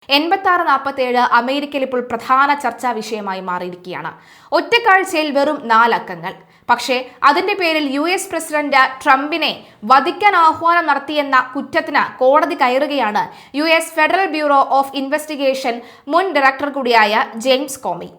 86-47 അമേരിക്കയിൽ ഇപ്പോൾ പ്രധാന ചർച്ചാ വിഷയമായി മാറിയിരിക്കുകയാണ്. ഒറ്റക്കാഴ്ചയിൽ വെറും 4 അക്കങ്ങൾ. പക്ഷേ അതിന്റെ പേരിൽ US പ്രസിഡന്റ് ട്രംപിനെ വധിക്കാൻ ആഹ്വാനം നടത്തിയെന്ന കുറ്റത്തിന് കോടതി കയറുകയാണ് US federal bureau of investigation മുൻ ഡയറക്ടർ കൂടിയായ ജെയിംസ് കോമി.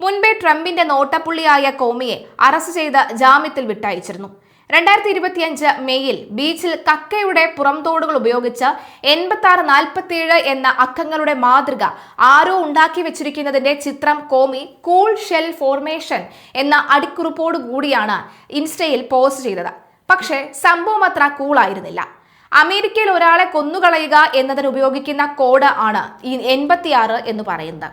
മുൻപേ ട്രംപിന്റെ നോട്ടപ്പുള്ളിയായ കോമിയെ അറസ്റ്റ് ചെയ്ത് ജാമ്യത്തിൽ വിട്ടയച്ചിരുന്നു. 2025 മെയ്യിൽ ബീച്ചിൽ കക്കയുടെ പുറംതോടുകൾ ഉപയോഗിച്ച് 86-47 എന്ന അക്കങ്ങളുടെ മാതൃക ആരോ ഉണ്ടാക്കി വെച്ചിരിക്കുന്നതിന്റെ ചിത്രം കോമി കൂൾ ഷെൽ ഫോർമേഷൻ എന്ന അടിക്കുറിപ്പോടു കൂടിയാണ് ഇൻസ്റ്റയിൽ പോസ്റ്റ് ചെയ്തത്. പക്ഷേ സംഭവം അത്ര കൂളായിരുന്നില്ല. അമേരിക്കയിൽ ഒരാളെ കൊന്നുകളയുക എന്നതിന് ഉപയോഗിക്കുന്ന കോഡ് ആണ് ഈ 86 എന്ന് പറയുന്നത്.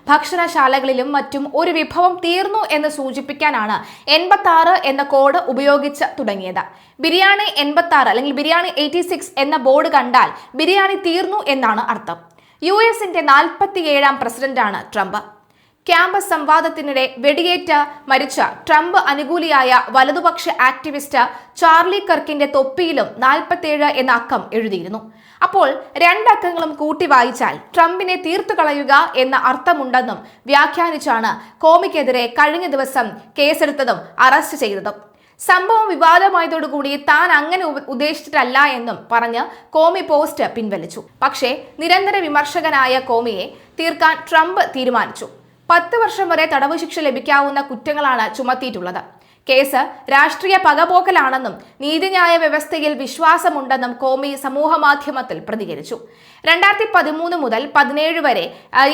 ഭക്ഷണശാലകളിലും മറ്റും ഒരു വിഭവം തീർന്നു എന്ന് സൂചിപ്പിക്കാനാണ് 86 എന്ന കോഡ് ഉപയോഗിച്ച് തുടങ്ങിയത്. ബിരിയാണി 86 അല്ലെങ്കിൽ ബിരിയാണി 86 എന്ന ബോർഡ് കണ്ടാൽ ബിരിയാണി തീർന്നു എന്നാണ് അർത്ഥം. US-ന്റെ 47ാം പ്രസിഡന്റാണ് ട്രംപ്. ക്യാമ്പസ് സംവാദത്തിനിടെ വെടിയേറ്റ് മരിച്ച ട്രംപ് അനുകൂലിയായ വലതുപക്ഷ ആക്ടിവിസ്റ്റ് ചാർലി കർക്കിന്റെ തൊപ്പിയിലും 47 എന്ന അക്കം എഴുതിയിരുന്നു. അപ്പോൾ 2 അക്കങ്ങളും കൂട്ടി വായിച്ചാൽ ട്രംപിനെ തീർത്തു കളയുക എന്ന അർത്ഥമുണ്ടെന്നും വ്യാഖ്യാനിച്ചാണ് കോമിക്കെതിരെ കഴിഞ്ഞ ദിവസം കേസെടുത്തതും അറസ്റ്റ് ചെയ്തതും. സംഭവം വിവാദമായതോടുകൂടി താൻ അങ്ങനെ ഉദ്ദേശിച്ചിട്ടല്ല എന്നും പറഞ്ഞ് കോമി പോസ്റ്റ് പിൻവലിച്ചു. പക്ഷേ നിരന്തര വിമർശകനായ കോമിയെ തീർക്കാൻ ട്രംപ് തീരുമാനിച്ചു. 10 വർഷം വരെ തടവ് ശിക്ഷ ലഭിക്കാവുന്ന കുറ്റങ്ങളാണ് ചുമത്തിയിട്ടുള്ളത്. കേസ് രാഷ്ട്രീയ പകപോക്കലാണെന്നും നീതിന്യായ വ്യവസ്ഥയിൽ വിശ്വാസമുണ്ടെന്നും കോമി സമൂഹമാധ്യമത്തിൽ പ്രതികരിച്ചു. 2013 മുതൽ 2017 വരെ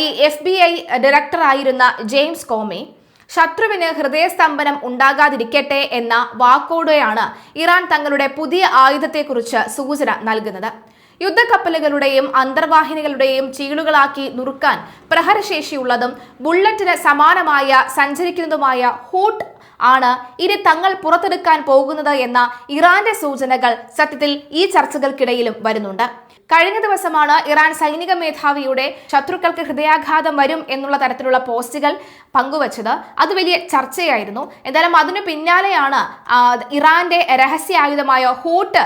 ഈ FBI ഡയറക്ടറായിരുന്ന ജെയിംസ് കോമി ശത്രുവിന് ഹൃദയസ്തംഭനം ഉണ്ടാകാതിരിക്കട്ടെ എന്ന വാക്കോടെയാണ് ഇറാൻ തങ്ങളുടെ പുതിയ ആയുധത്തെക്കുറിച്ച് സൂചന നൽകുന്നത്. യുദ്ധക്കപ്പലുകളുടെയും അന്തർവാഹിനികളുടെയും ചീളുകളാക്കി നുറുക്കാൻ പ്രഹരശേഷിയുള്ളതും ബുള്ളറ്റിന് സമാനമായ സഞ്ചരിക്കുന്നതുമായ ഹൂട്ട് ആണ് ഇനി തങ്ങൾ പുറത്തെടുക്കാൻ പോകുന്നത് എന്ന ഇറാന്റെ സൂചനകൾ സത്യത്തിൽ ഈ ചർച്ചകൾക്കിടയിലും വരുന്നുണ്ട്. കഴിഞ്ഞ ദിവസമാണ് ഇറാൻ സൈനിക മേധാവിയുടെ ശത്രുക്കൾക്ക് ഹൃദയാഘാതം വരും എന്നുള്ള തരത്തിലുള്ള പോസ്റ്റുകൾ പങ്കുവച്ചത്. അത് വലിയ ചർച്ചയായിരുന്നു. എന്തായാലും അതിനു പിന്നാലെയാണ് ഇറാന്റെ രഹസ്യായുധമായ ഹൂട്ട്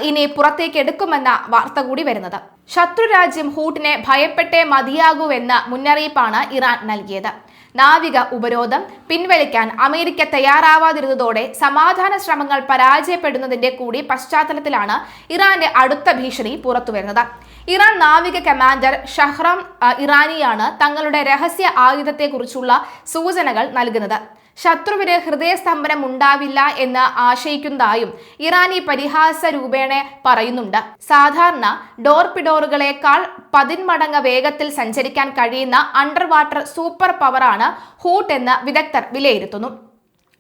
ഇനി പുറത്തേക്ക് എടുക്കുമെന്ന വാർത്ത കൂടി വരുന്നത്. ശത്രു രാജ്യം ഹൂട്ടിനെ ഭയപ്പെട്ടേ മതിയാകൂവെന്ന മുന്നറിയിപ്പാണ് ഇറാൻ നൽകിയത്. നാവിക ഉപരോധം പിൻവലിക്കാൻ അമേരിക്ക തയ്യാറാവാതിരുന്നതോടെ സമാധാന ശ്രമങ്ങൾ പരാജയപ്പെടുന്നതിന്റെ കൂടി പശ്ചാത്തലത്തിലാണ് ഇറാന്റെ അടുത്ത ഭീഷണി പുറത്തുവരുന്നത്. ഇറാൻ നാവിക കമാൻഡർ ഷഹ്റാം ഇറാനിയാണ് തങ്ങളുടെ രഹസ്യ ആയുധത്തെക്കുറിച്ചുള്ള സൂചനകൾ നൽകുന്നത്. ശത്രുവിന് ഹൃദയസ്തംഭനം ഉണ്ടാവില്ല എന്ന് ആശയിക്കുന്നതായും ഇറാനി പരിഹാസ രൂപേണ പറയുന്നുണ്ട്. സാധാരണ ഡോർപിഡോറുകളെക്കാൾ 10 മടങ്ങ് വേഗത്തിൽ സഞ്ചരിക്കാൻ കഴിയുന്ന അണ്ടർ വാട്ടർ സൂപ്പർ പവറാണ് ഹൂട്ട് എന്ന് വിദഗ്ധർ വിലയിരുത്തുന്നു.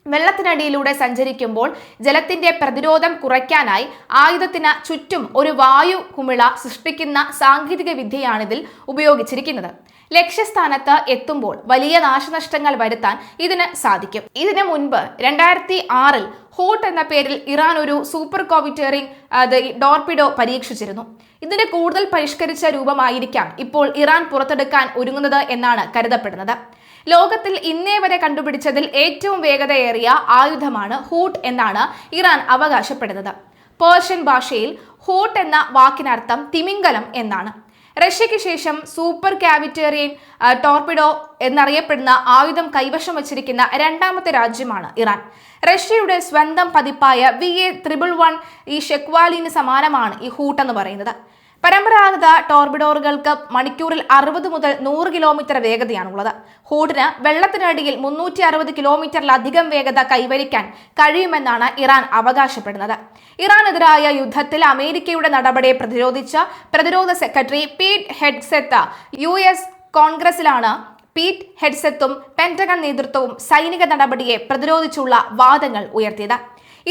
വെള്ളത്തിനടിയിലൂടെ സഞ്ചരിക്കുമ്പോൾ ജലത്തിന്റെ പ്രതിരോധം കുറയ്ക്കാനായി ആയുധത്തിന് ചുറ്റും ഒരു വായു കുമിള സൃഷ്ടിക്കുന്ന സാങ്കേതിക വിദ്യയാണിതിൽ ഉപയോഗിച്ചിരിക്കുന്നത്. ലക്ഷ്യസ്ഥാനത്ത് എത്തുമ്പോൾ വലിയ നാശനഷ്ടങ്ങൾ വരുത്താൻ ഇതിന് സാധിക്കും. ഇതിനു മുൻപ് 2006-ൽ ഹൂട്ട് എന്ന പേരിൽ ഇറാൻ ഒരു സൂപ്പർ കോവിറ്ററിംഗ് ഡോർപിഡോ പരീക്ഷിച്ചിരുന്നു. ഇതിന്റെ കൂടുതൽ പരിഷ്കരിച്ച രൂപമായിരിക്കാം ഇപ്പോൾ ഇറാൻ പുറത്തെടുക്കാൻ ഒരുങ്ങുന്നത് എന്നാണ് കരുതപ്പെടുന്നത്. ലോകത്തിൽ ഇന്നേ വരെ കണ്ടുപിടിച്ചതിൽ ഏറ്റവും വേഗതയേറിയ ആയുധമാണ് ഹൂട്ട് എന്നാണ് ഇറാൻ അവകാശപ്പെടുന്നത്. പേർഷ്യൻ ഭാഷയിൽ ഹൂട്ട് എന്ന വാക്കിനർത്ഥം തിമിംഗലം എന്നാണ്. റഷ്യയ്ക്ക് ശേഷം സൂപ്പർ കാവിറ്റേറിയൻ ടോർപിഡോ എന്നറിയപ്പെടുന്ന ആയുധം കൈവശം വച്ചിരിക്കുന്ന 2ാമത്തെ രാജ്യമാണ് ഇറാൻ. റഷ്യയുടെ സ്വന്തം പതിപ്പായ VA-111 ഈ ഷെക്വാലിന് സമാനമാണ് ഈ ഹൂട്ട് എന്ന് പറയുന്നത്. പരമ്പരാഗത ടോർപിഡോറുകൾക്ക് മണിക്കൂറിൽ 60 മുതൽ 100 കിലോമീറ്റർ വേഗതയാണുള്ളത്. ഹൂട്ടിന് വെള്ളത്തിനടിയിൽ 360 കിലോമീറ്ററിലധികം വേഗത കൈവരിക്കാൻ കഴിയുമെന്നാണ് ഇറാൻ അവകാശപ്പെടുന്നത്. ഇറാനെതിരായ യുദ്ധത്തിൽ അമേരിക്കയുടെ നടപടിയെ പ്രതിരോധിച്ച പ്രതിരോധ സെക്രട്ടറി പീറ്റ് ഹെഗ്സെത്ത് US കോൺഗ്രസിലാണ് പീറ്റ് ഹെഗ്സെത്തും പെന്റഗൺ നേതൃത്വവും സൈനിക നടപടിയെ പ്രതിരോധിച്ചുള്ള വാദങ്ങൾ ഉയർത്തിയത്.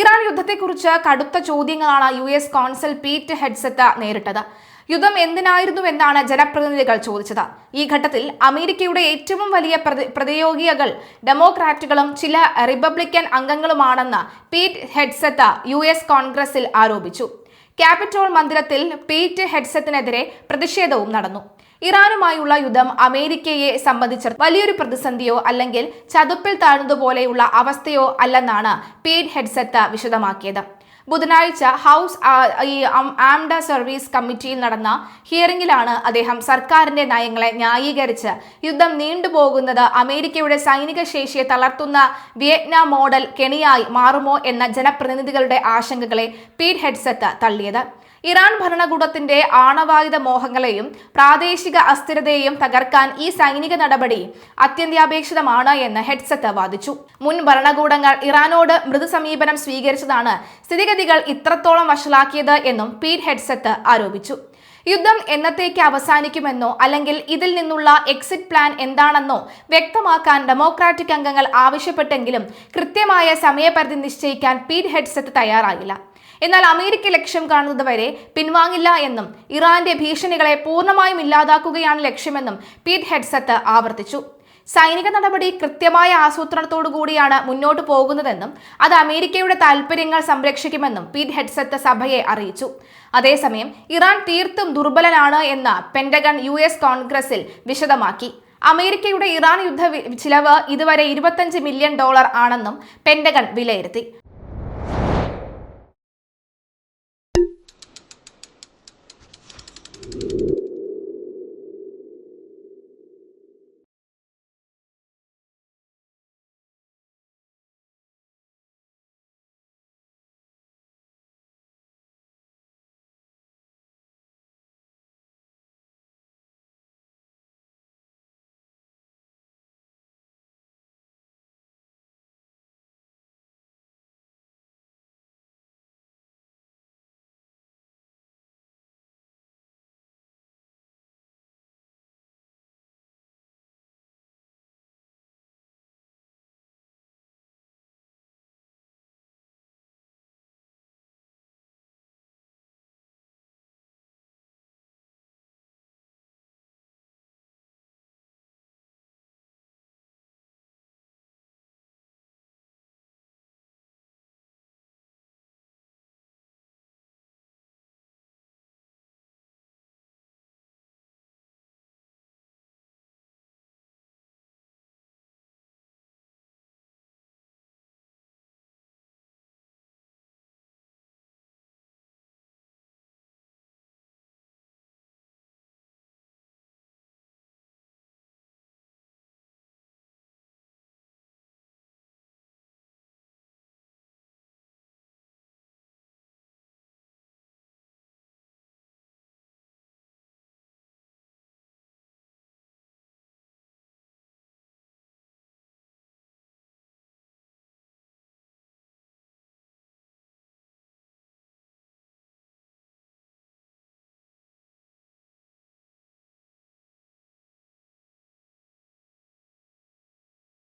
ഇറാൻ യുദ്ധത്തെക്കുറിച്ച് കടുത്ത ചോദ്യങ്ങളാണ് US കോൺസൽ പീറ്റ് ഹെഗ്സെത്ത് നേരിട്ടത്. യുദ്ധം എന്തിനായിരുന്നുവെന്നാണ് ജനപ്രതിനിധികൾ ചോദിച്ചത്. ഈ ഘട്ടത്തിൽ അമേരിക്കയുടെ ഏറ്റവും വലിയ പ്രതിയോഗികൾ ഡെമോക്രാറ്റുകളും ചില റിപ്പബ്ലിക്കൻ അംഗങ്ങളുമാണെന്ന് പീറ്റ് ഹെഗ്സെത്ത് US കോൺഗ്രസിൽ ആരോപിച്ചു. ക്യാപിറ്റോൾ മന്ദിരത്തിൽ പീറ്റ് ഹെഗ്സെത്തിനെതിരെ പ്രതിഷേധവും നടന്നു. ഇറാനുമായുള്ള യുദ്ധം അമേരിക്കയെ സംബന്ധിച്ച് വലിയൊരു പ്രതിസന്ധിയോ അല്ലെങ്കിൽ ചതുപ്പിൽ താഴ്ന്നതുപോലെയുള്ള അവസ്ഥയോ അല്ലെന്നാണ് പീറ്റ് ഹെഗ്സെത്ത് വിശദമാക്കിയത്. ബുധനാഴ്ച ഹൗസ് ആംഡ് സർവീസ് കമ്മിറ്റിയിൽ നടന്ന ഹിയറിംഗിലാണ് അദ്ദേഹം സർക്കാരിന്റെ നയങ്ങളെ ന്യായീകരിച്ച് യുദ്ധം നീണ്ടുപോകുന്നത് അമേരിക്കയുടെ സൈനിക ശേഷിയെ തളർത്തുന്ന വിയറ്റ്നാം മോഡൽ കെണിയായി മാറുമോ എന്ന ജനപ്രതിനിധികളുടെ ആശങ്കകളെ പീറ്റ് ഹെഗ്സെത്ത് തള്ളിയത്. ഇറാൻ ഭരണകൂടത്തിന്റെ ആണവായുധ മോഹങ്ങളെയും പ്രാദേശിക അസ്ഥിരതയെയും തകർക്കാൻ ഈ സൈനിക നടപടി അത്യന്താപേക്ഷിതമാണ് എന്ന് ഹെഗ്സെത്ത് വാദിച്ചു. മുൻ ഭരണകൂടങ്ങൾ ഇറാനോട് മൃദു സമീപനം സ്വീകരിച്ചതാണ് സ്ഥിതിഗതികൾ ഇത്രത്തോളം വഷളാക്കിയത് എന്നും പീറ്റ് ഹെഗ്സെത്ത് ആരോപിച്ചു. യുദ്ധം എന്നത്തേക്ക് അവസാനിക്കുമെന്നോ അല്ലെങ്കിൽ ഇതിൽ നിന്നുള്ള എക്സിറ്റ് പ്ലാൻ എന്താണെന്നോ വ്യക്തമാക്കാൻ ഡെമോക്രാറ്റിക് അംഗങ്ങൾ ആവശ്യപ്പെട്ടെങ്കിലും കൃത്യമായ സമയപരിധി നിശ്ചയിക്കാൻ പീറ്റ് ഹെഗ്സെത്ത് തയ്യാറായില്ല. എന്നാൽ അമേരിക്ക ലക്ഷ്യം കാണുന്നതുവരെ പിൻവാങ്ങില്ല എന്നും ഇറാന്റെ ഭീഷണികളെ പൂർണ്ണമായും ഇല്ലാതാക്കുകയാണ് ലക്ഷ്യമെന്നും പീറ്റ് ഹെഗ്സെത്ത് ആവർത്തിച്ചു. സൈനിക നടപടി കൃത്യമായ ആസൂത്രണത്തോടു കൂടിയാണ് മുന്നോട്ട് പോകുന്നതെന്നും അത് അമേരിക്കയുടെ താൽപര്യങ്ങൾ സംരക്ഷിക്കുമെന്നും പീറ്റ് ഹെഗ്സെത്ത് സഭയെ അറിയിച്ചു. അതേസമയം ഇറാൻ തീർത്തും ദുർബലനാണ് എന്ന് പെന്റഗൺ US കോൺഗ്രസിൽ വിശദമാക്കി. അമേരിക്കയുടെ ഇറാൻ യുദ്ധ ചിലവ് ഇതുവരെ $25 മില്യൺ ആണെന്നും പെന്റഗൺ വിലയിരുത്തി.